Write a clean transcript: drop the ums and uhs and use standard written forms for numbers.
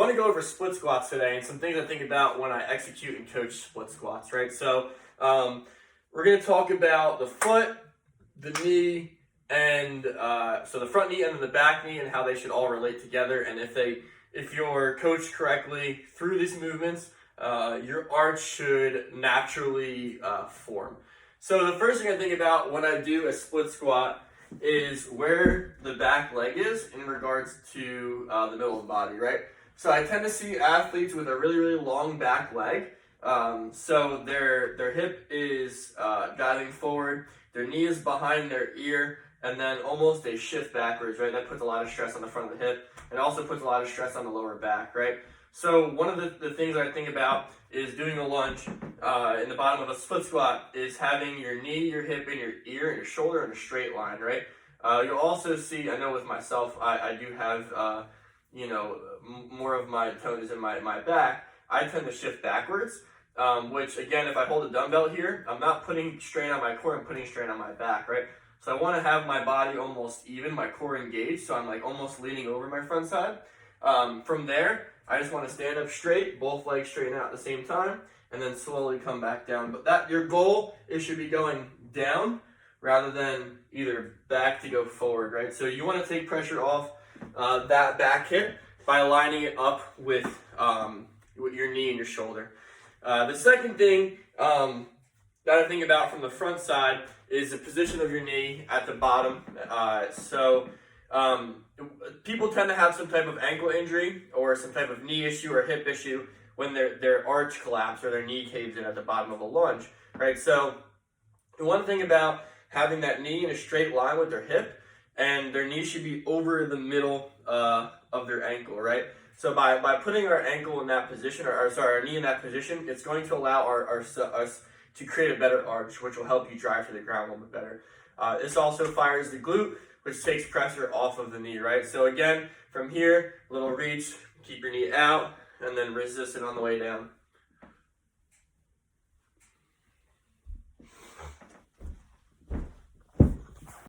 want to go over split squats today and some things I think about when I execute and coach split squats, right? So we're going to talk about the foot, the knee, and so the front knee and the back knee and how they should all relate together. And if you're coached correctly through these movements, your arch should naturally form. So the first thing I think about when I do a split squat is where the back leg is in regards to the middle of the body, right? So I tend to see athletes with a really, really long back leg. So their hip is guiding forward, their knee is behind their ear, and then almost they shift backwards, right? That puts a lot of stress on the front of the hip, and also puts a lot of stress on the lower back, right? So one of the things I think about is doing a lunge in the bottom of a split squat is having your knee, your hip, and your ear, and your shoulder in a straight line, right? You'll also see, I know with myself, I do have, more of my tone is in my back. I tend to shift backwards, which again, if I hold a dumbbell here, I'm not putting strain on my core, I'm putting strain on my back, right? So I want to have my body almost even, my core engaged, so I'm like almost leaning over my front side. From there, I just want to stand up straight, both legs straighten out at the same time, and then slowly come back down. But that your goal, it should be going down rather than either back to go forward, right? So you want to take pressure off that back hip by lining it up with your knee and your shoulder. The second thing that I think about from the front side is the position of your knee at the bottom. People tend to have some type of ankle injury or some type of knee issue or hip issue when their arch collapses or their knee caves in at the bottom of a lunge, right? So the one thing about having that knee in a straight line with their hip, and their knee should be over the middle of their ankle, right? So by putting our ankle in that position, our knee in that position, it's going to allow us to create a better arch, which will help you drive to the ground a little bit better. This also fires the glute, which takes pressure off of the knee, right? So again, from here, little reach, keep your knee out, and then resist it on the way down.